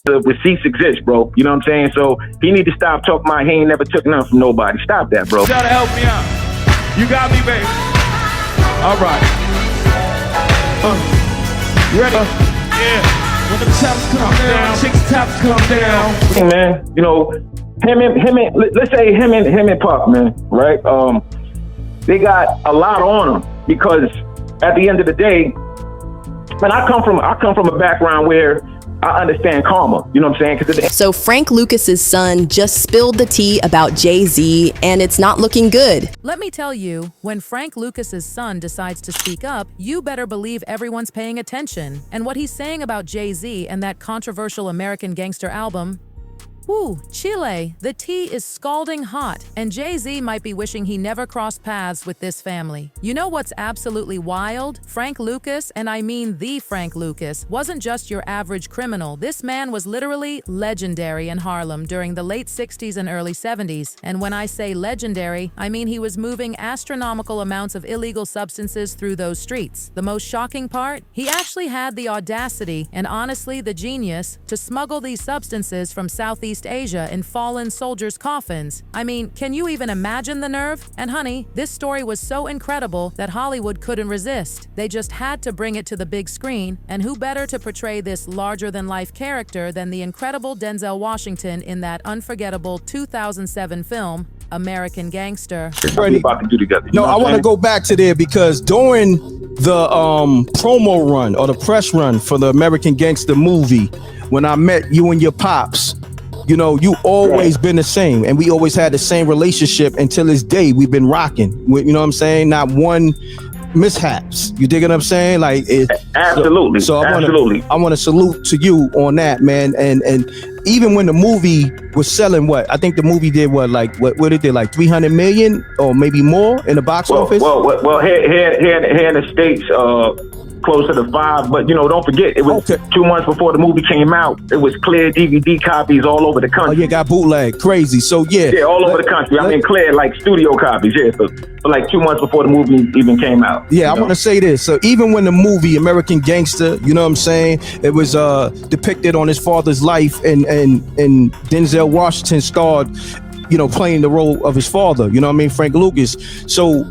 The receipts exist, bro. You know what I'm saying? So he need to stop talking about he ain't never took nothing from nobody. Stop that, bro. You gotta help me out. You got me, baby. All right. You ready? Yeah. When the taps come down, chicks taps come down. Hey, man, you know, let's say him and Puff, man, right? They got a lot on them because at the end of the day, man, I come from a background where I understand karma. You know what I'm saying? So Frank Lucas's son just spilled the tea about JayZ, and it's not looking good. Let me tell you, when Frank Lucas's son decides to speak up, you better believe everyone's paying attention. And what he's saying about JayZ and that controversial American Gangster album, woo, Chile, the tea is scalding hot, and JayZ might be wishing he never crossed paths with this family. You know what's absolutely wild? Frank Lucas, and I mean the Frank Lucas, wasn't just your average criminal. This man was literally legendary in Harlem during the late 60s and early 70s. And when I say legendary, I mean he was moving astronomical amounts of illegal substances through those streets. The most shocking part? He actually had the audacity, and honestly the genius, to smuggle these substances from Southeast Asia in fallen soldiers' coffins. I mean, can you even imagine the nerve? And honey, this story was so incredible that Hollywood couldn't resist. They just had to bring it to the big screen, and who better to portray this larger-than-life character than the incredible Denzel Washington in that unforgettable 2007 film, American Gangster. About to do together. No, I want to go back to there because during the promo run or the press run for the American Gangster movie, when I met you and your pops, you know, you always been the same, and we always had the same relationship until this day. We've been rocking. You know what I'm saying? Not one mishaps. You dig what I'm saying? Like it. Absolutely. So absolutely. I want to salute to you on that, man. And even when the movie was selling, what I think the movie did, what did they like 300 million or maybe more in the box office? Well, here in the States, closer to 5, but you know, don't forget, it was 2 months before the movie came out. It was clear DVD copies all over the country. Oh, yeah, got bootleg, crazy. So yeah, all over the country. I mean, clear like studio copies. Yeah, for like 2 months before the movie even came out. Yeah, I want to say this. So even when the movie American Gangster, you know what I'm saying, it was depicted on his father's life, and Denzel Washington starred, you know, playing the role of his father. You know what I mean, Frank Lucas. So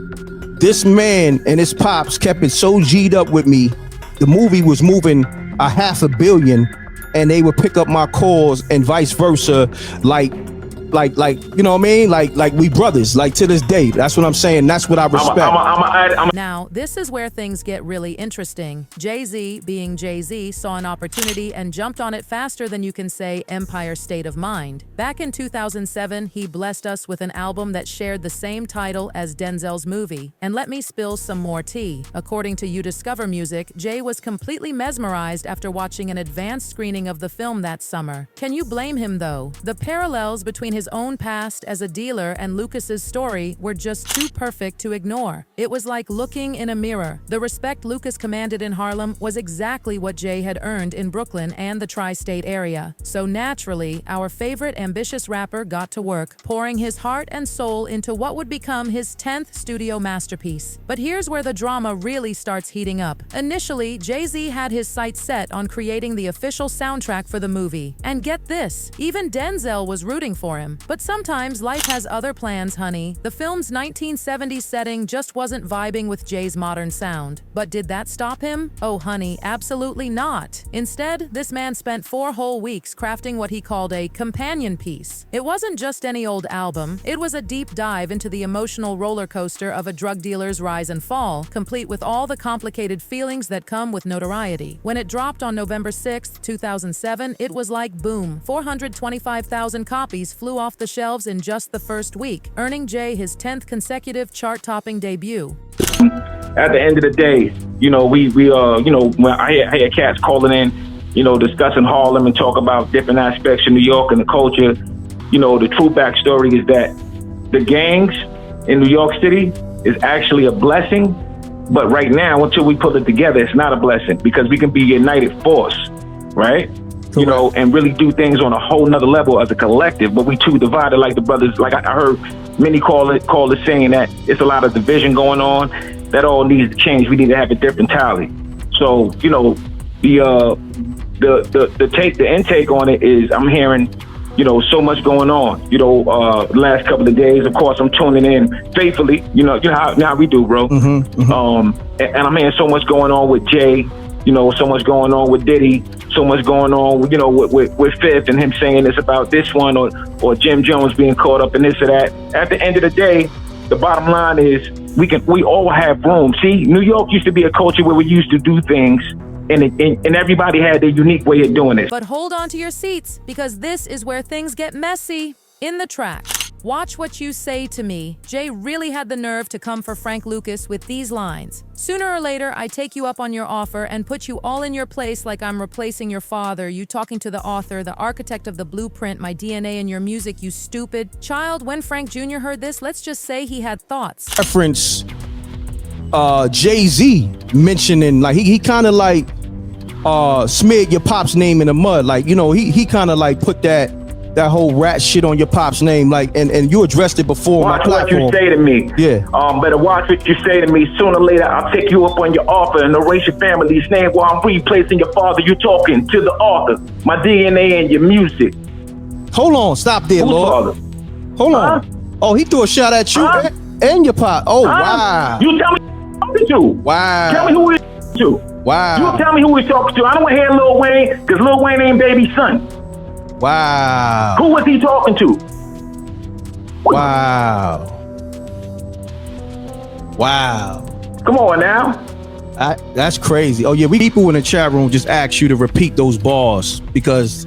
this man and his pops kept it so G'd up with me. The movie was moving $500 million, and they would pick up my calls and vice versa, like you know what I mean, like we brothers, like to this day. That's what I'm saying. That's what I respect. Now, this is where things get really interesting. JayZ, being JayZ, saw an opportunity and jumped on it faster than you can say Empire State of Mind. Back in 2007, he blessed us with an album that shared the same title as Denzel's movie. And let me spill some more tea. According to You Discover Music, Jay was completely mesmerized after watching an advanced screening of the film that summer. Can you blame him, though? The parallels between his own past as a dealer and Lucas's story were just too perfect to ignore. It was like looking in a mirror. The respect Lucas commanded in Harlem was exactly what Jay had earned in Brooklyn and the tri-state area. So naturally, our favorite ambitious rapper got to work, pouring his heart and soul into what would become his 10th studio masterpiece. But here's where the drama really starts heating up. Initially, JayZ had his sights set on creating the official soundtrack for the movie. And get this, even Denzel was rooting for him. But sometimes life has other plans, honey. The film's 1970s setting just wasn't vibing with Jay's modern sound. But did that stop him? Oh, honey, absolutely not. Instead, this man spent 4 whole weeks crafting what he called a companion piece. It wasn't just any old album. It was a deep dive into the emotional roller coaster of a drug dealer's rise and fall, complete with all the complicated feelings that come with notoriety. When it dropped on November 6, 2007, it was like boom. 425,000 copies flew off the shelves in just the first week, earning Jay his 10th consecutive chart-topping debut. At the end of the day, you know, we you know, when I hear cats calling in, you know, discussing Harlem and talk about different aspects of New York and the culture, you know, the true backstory is that the gangs in New York City is actually a blessing, but right now, until we put it together, it's not a blessing because we can be a united force, right? You know, and really do things on a whole nother level as a collective, but we too divided like the brothers. Like I heard many callers saying that it's a lot of division going on. That all needs to change. We need to have a different mentality. So, you know, the intake on it is I'm hearing, you know, so much going on. You know, the last couple of days, of course, I'm tuning in faithfully. You know how we do, bro. And I'm hearing so much going on with Jay. You know, so much going on with Diddy, so much going on, you know, with Fifth and him saying it's about this one or Jim Jones being caught up in this or that. At the end of the day, the bottom line is we all have room. See, New York used to be a culture where we used to do things and everybody had their unique way of doing it. But hold on to your seats, because this is where things get messy. In the track, Watch What You Say to Me, Jay really had the nerve to come for Frank Lucas with these lines. Sooner or later, I take you up on your offer and put you all in your place like I'm replacing your father, you talking to the author, the architect of the blueprint, my DNA and your music, you stupid. Child, when Frank Jr. heard this, let's just say he had thoughts. Reference JayZ mentioning, like, he kind of like smeared your pop's name in the mud. Like, you know, he kind of like put that whole rat shit on your pop's name, like, and you addressed it before. Watch what you say to me. Yeah. Better watch what you say to me. Sooner or later, I'll take you up on your offer and erase your family's name while I'm replacing your father. You talking to the author, my DNA and your music. Hold on, stop there, Who's Lord. father? Hold on. Oh, he threw a shot at you and your pop. Oh, wow. You tell me who he's talking to. Wow. Tell me who he's talking to. Wow. You tell me who he's talking to. I don't want to hear Lil Wayne, because Lil Wayne ain't baby son. Wow. Who was he talking to? Wow. Wow. Come on now. That's crazy. Oh yeah, we people in the chat room just asked you to repeat those bars because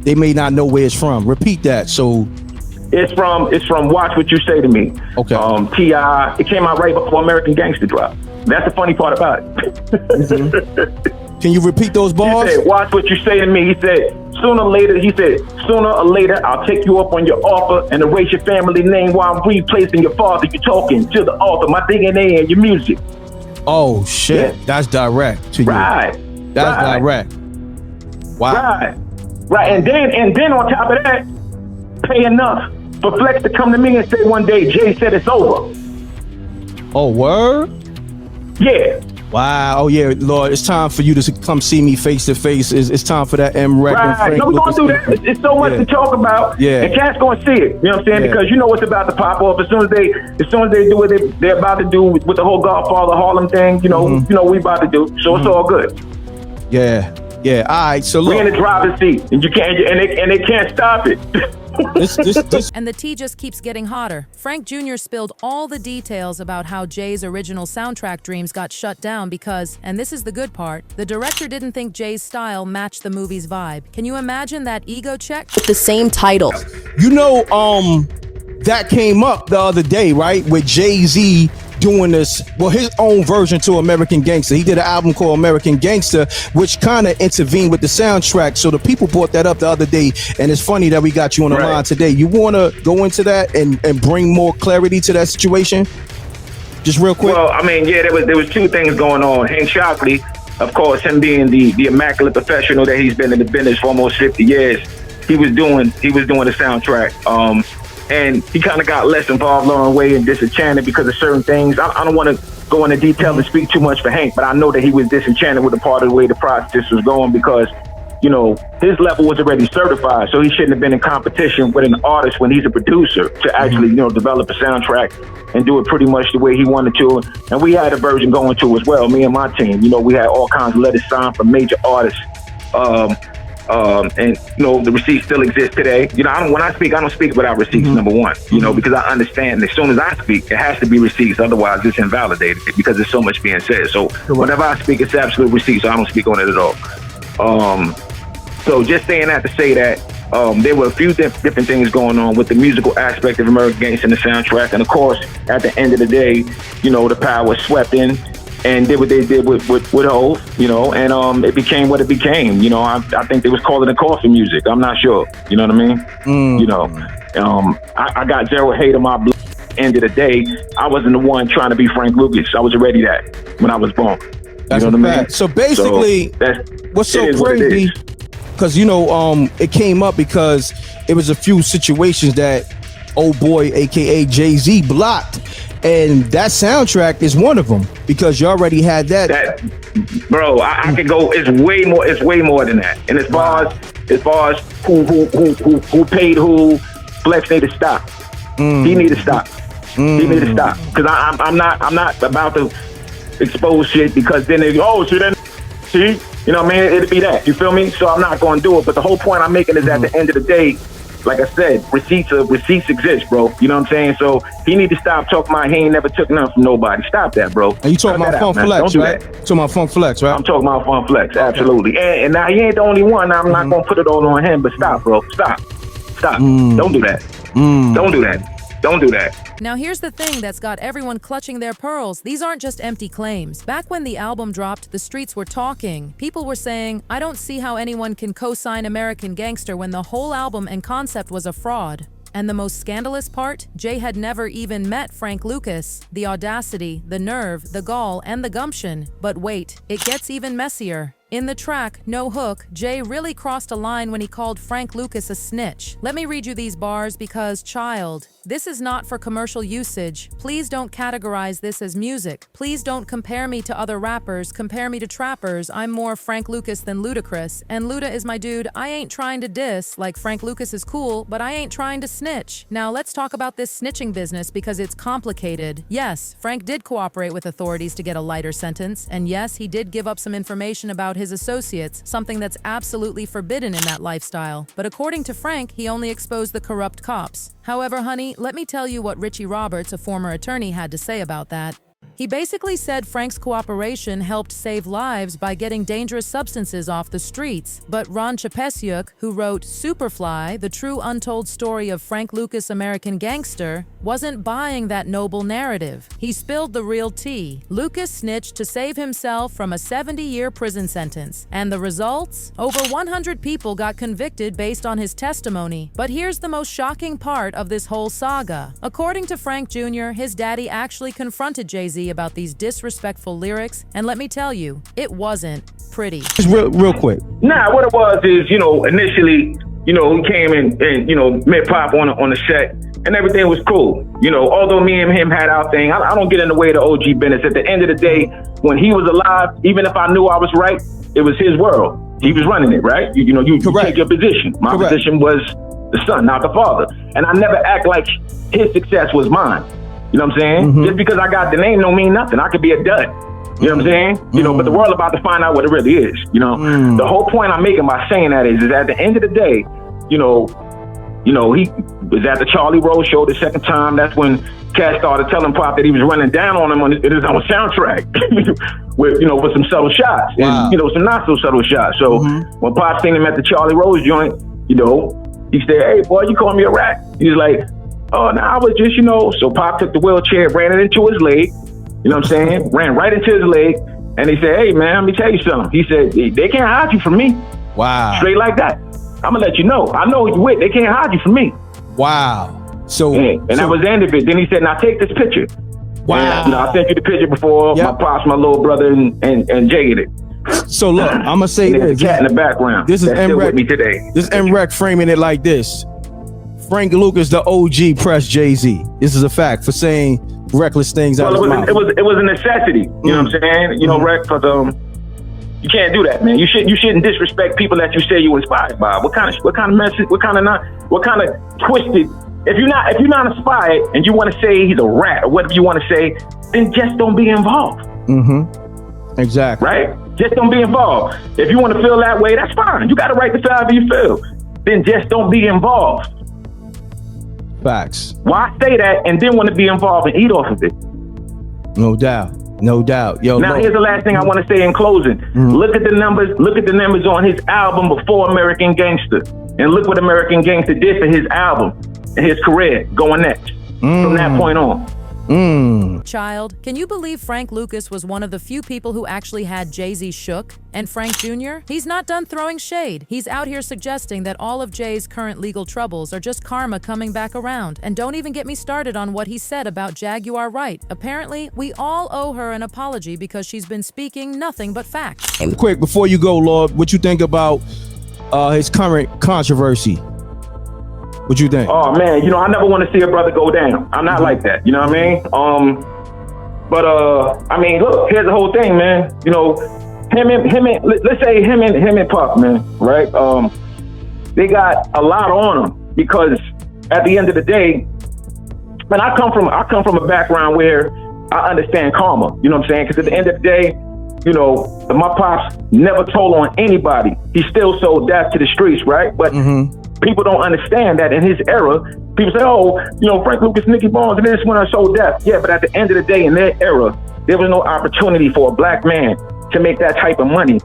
they may not know where it's from. Repeat that. So it's from Watch What You Say to Me. Okay. T.I. It came out right before American Gangster dropped. That's the funny part about it. Can you repeat those bars? He said, watch what you say to me. He said, sooner or later, I'll take you up on your offer and erase your family name while I'm replacing your father. You're talking to the author, my DNA and your music. Oh, shit. Yeah. That's direct to you. Right. That's direct. Wow. Right. And then on top of that, pay enough for Flex to come to me and say one day, Jay said it's over. Oh, word? Yeah. Wow. Oh, yeah, Lord, it's time for you to come see me face to face. It's time for that M-Rec. Right. No, we're going to do that. It's so much to talk about. Yeah. And cats going to see it. You know what I'm saying? Yeah. Because you know what's about to pop off. As soon as they do what they're about to do with the whole Godfather Harlem thing, you know, we about to do. So it's all good. Yeah. Yeah. All right. So look. We're in the driver's seat, and you can't, and they can't stop it. And the tea just keeps getting hotter. Frank Jr. spilled all the details about how Jay's original soundtrack dreams got shut down because, and this is the good part, the director didn't think Jay's style matched the movie's vibe. Can you imagine that ego check? With the same title. You know, that came up the other day, right? With JayZ doing this, well, his own version to American Gangster. He did an album called American Gangster, which kind of intervened with the soundtrack. So the people brought that up the other day, and it's funny that we got you on the line today. You want to go into that and bring more clarity to that situation? Just real quick. Well, I mean, yeah, there was two things going on. Hank Shockley, of course, him being the immaculate professional that he's been in the business for almost 50 years, he was doing the soundtrack. And he kind of got less involved along the way and disenchanted because of certain things. I don't want to go into detail and speak too much for Hank, but I know that he was disenchanted with the part of the way the process was going because, you know, his level was already certified, so he shouldn't have been in competition with an artist when he's a producer to actually, you know, develop a soundtrack and do it pretty much the way he wanted to. And we had a version going to as well, me and my team. You know, we had all kinds of letters signed from major artists. And you know, the receipts still exist today. You know, when I speak, I don't speak without receipts. Number one, you know, because I understand as soon as I speak, it has to be receipts. Otherwise, it's invalidated because there's so much being said. So whenever I speak, it's absolute receipts. So I don't speak on it at all. So just saying that to say that there were a few different things going on with the musical aspect of American Gangster and the soundtrack. And of course, at the end of the day, you know, the power swept in and did what they did with Hov, you know, and it became what it became. You know, I think they was calling it coffin music. I'm not sure. You know what I mean? You know, I got zero hate on my blood. End of the day, I wasn't the one trying to be Frank Lucas. I was already that when I was born. That's you know what I mean? So basically, what's so crazy? Because, you know, it came up because it was a few situations that old boy, aka JayZ, blocked. And that soundtrack is one of them because you already had that. Bro, I could go. It's way more than that. And as far as who paid who, Flex need to stop. He need to stop. He need to stop. Because I'm not about to expose shit because then they go, see, you know what I mean? It'd be that. You feel me? So I'm not going to do it. But the whole point I'm making is at the end of the day, like I said, receipts exist, bro. You know what I'm saying? So he need to stop talking about he ain't never took nothing from nobody. Stop that, bro. And you talking about Funk Flex, right? Talking about Funk Flex, right? I'm talking about Funk Flex, absolutely. And now he ain't the only one. I'm not gonna put it all on him, but stop, bro. Stop. Don't do that. Don't do that. Don't do that. Now here's the thing that's got everyone clutching their pearls. These aren't just empty claims. Back when the album dropped, the streets were talking. People were saying, I don't see how anyone can co-sign American Gangster when the whole album and concept was a fraud. And the most scandalous part? Jay had never even met Frank Lucas. The audacity, the nerve, the gall, and the gumption. But wait, it gets even messier. In the track, No Hook, Jay really crossed a line when he called Frank Lucas a snitch. Let me read you these bars because, child, this is not for commercial usage. Please don't categorize this as music. Please don't compare me to other rappers, compare me to trappers. I'm more Frank Lucas than Ludacris. And Luda is my dude. I ain't trying to diss, like Frank Lucas is cool, but I ain't trying to snitch. Now let's talk about this snitching business because it's complicated. Yes, Frank did cooperate with authorities to get a lighter sentence. And yes, he did give up some information about his associates, something that's absolutely forbidden in that lifestyle. But according to Frank, he only exposed the corrupt cops. However, honey, let me tell you what Richie Roberts, a former attorney, had to say about that. He basically said Frank's cooperation helped save lives by getting dangerous substances off the streets. But Ron Chapesiuk, who wrote Superfly, the true untold story of Frank Lucas' American Gangster, wasn't buying that noble narrative. He spilled the real tea. Lucas snitched to save himself from a 70-year prison sentence. And the results? Over 100 people got convicted based on his testimony. But here's the most shocking part of this whole saga. According to Frank Jr., his daddy actually confronted JayZ about these disrespectful lyrics, and let me tell you, it wasn't pretty. Just real quick. Nah, what it was is, initially, he came and met Pop on the set, and everything was cool. Although me and him had our thing, I don't get in the way of the OG business. At the end of the day, when he was alive, even if I knew I was right, it was his world. He was running it, right? You take your position. My position was the son, not the father. And I never act like his success was mine. You know what I'm saying? Just because I got the name don't mean nothing. I could be a dud. You know what I'm saying? But the world about to find out what it really is. The whole point I'm making by saying that is at the end of the day, he was at the Charlie Rose show the second time. That's when Cat started telling Pop that he was running down on him on his own soundtrack with some subtle shots and some not so subtle shots. So when Pop seen him at the Charlie Rose joint, he said, "Hey boy, you call me a rat?" He's like, "Oh, no, I was just, So Pop took the wheelchair, ran it into his leg. You know what I'm saying? Ran right into his leg. And he said, "Hey, man, let me tell you something." He said, "They can't hide you from me." Wow. Straight like that. I'm going to let you know. I know who you with. They can't hide you from me. Wow. So, that was the end of it. Then he said, "Now take this picture." Wow. And, I sent you the picture before. Yep. My pops, my little brother, and Jay did it. So look, I'm going to say and this. The cat in the background. This is still with me today. This M-Rec framing it like this. Frank Lucas, the OG, pressed JayZ. This is a fact for saying reckless things out of his mouth. It was a necessity. You know what I'm saying? Rec, because you can't do that, man. You shouldn't disrespect people that you say you inspired by. What kind of message? What kind of twisted? If you're not inspired and you want to say he's a rat or whatever you want to say, then just don't be involved. Exactly. Right? Just don't be involved. If you want to feel that way, that's fine. You got to right to feel however you feel. Then just don't be involved. Facts. Why say that and then want to be involved and eat off of it? No doubt. No doubt. Yo, now here's the last thing I want to say in closing. Look at the numbers. Look at the numbers on his album before American Gangster, and look what American Gangster did for his album and his career going next from that point on. Child, can you believe Frank Lucas was one of the few people who actually had JayZ shook? And Frank Jr.? He's not done throwing shade. He's out here suggesting that all of Jay's current legal troubles are just karma coming back around. And don't even get me started on what he said about Jaguar Wright. Apparently, we all owe her an apology because she's been speaking nothing but facts. Quick, before you go, Lord, what you think about his current controversy? What you think? Oh man, I never want to see a brother go down. I'm not like that. You know what I mean? But I mean, look, here's the whole thing, man. Let's say him and Puff, man, right? They got a lot on them because at the end of the day, man, I come from a background where I understand karma. You know what I'm saying? Because at the end of the day, my pops never told on anybody. He still sold death to the streets, right? But people don't understand that in his era, people say, oh, Frank Lucas, Nicky Barnes, and this when I sold death. Yeah, but at the end of the day, in their era, there was no opportunity for a black man to make that type of money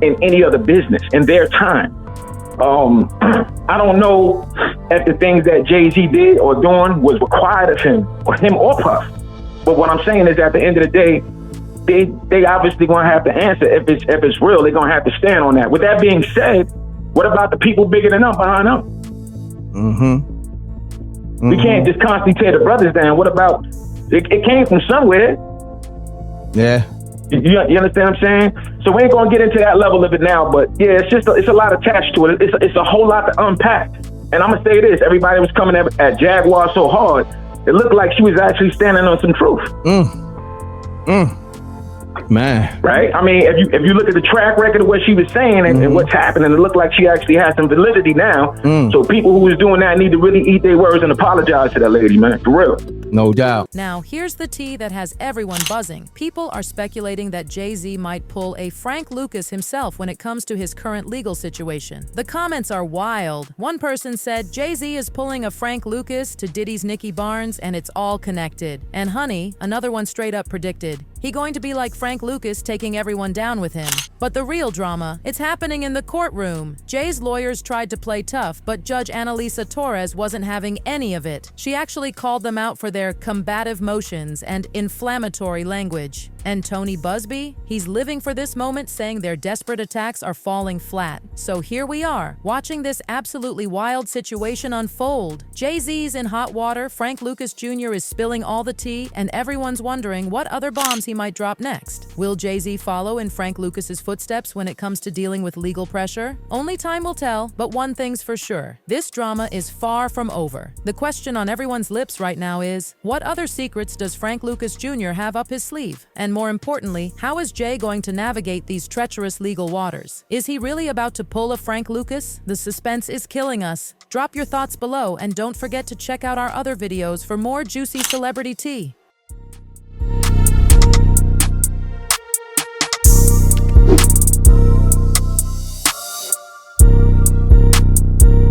in any other business in their time. I don't know if the things that JayZ did or doing was required of him or Puff. But what I'm saying is at the end of the day, they obviously gonna have to answer if it's real. They're gonna have to stand on that. With that being said, what about the people bigger than them behind them? We can't just constantly tear the brothers down. What about it came from somewhere? Yeah. You understand what I'm saying? So we ain't gonna get into that level of it now, but yeah, it's a lot attached to it. It's a whole lot to unpack. And I'm gonna say this: everybody was coming at Jaguar so hard, it looked like she was actually standing on some truth. Man, right? I mean, if you look at the track record of what she was saying and what's happening, it looked like she actually has some validity now. So people who was doing that need to really eat their words and apologize to that lady, man, for real. No doubt. Now, here's the tea that has everyone buzzing. People are speculating that JayZ might pull a Frank Lucas himself when it comes to his current legal situation. The comments are wild. One person said, JayZ is pulling a Frank Lucas to Diddy's Nicky Barnes and it's all connected. And Honey, another one straight up predicted, he going to be like Frank Lucas taking everyone down with him. But the real drama, it's happening in the courtroom. Jay's lawyers tried to play tough, but Judge Annalisa Torres wasn't having any of it. She actually called them out for their combative motions and inflammatory language. And Tony Busby, he's living for this moment, saying their desperate attacks are falling flat. So here we are, watching this absolutely wild situation unfold. JayZ's in hot water, Frank Lucas Jr. is spilling all the tea, and everyone's wondering what other bombs he might drop next. Will JayZ follow in Frank Lucas's footsteps when it comes to dealing with legal pressure? Only time will tell, but one thing's for sure. This drama is far from over. The question on everyone's lips right now is, what other secrets does Frank Lucas Jr. have up his sleeve? And more importantly, how is Jay going to navigate these treacherous legal waters? Is he really about to pull a Frank Lucas? The suspense is killing us. Drop your thoughts below and don't forget to check out our other videos for more juicy celebrity tea.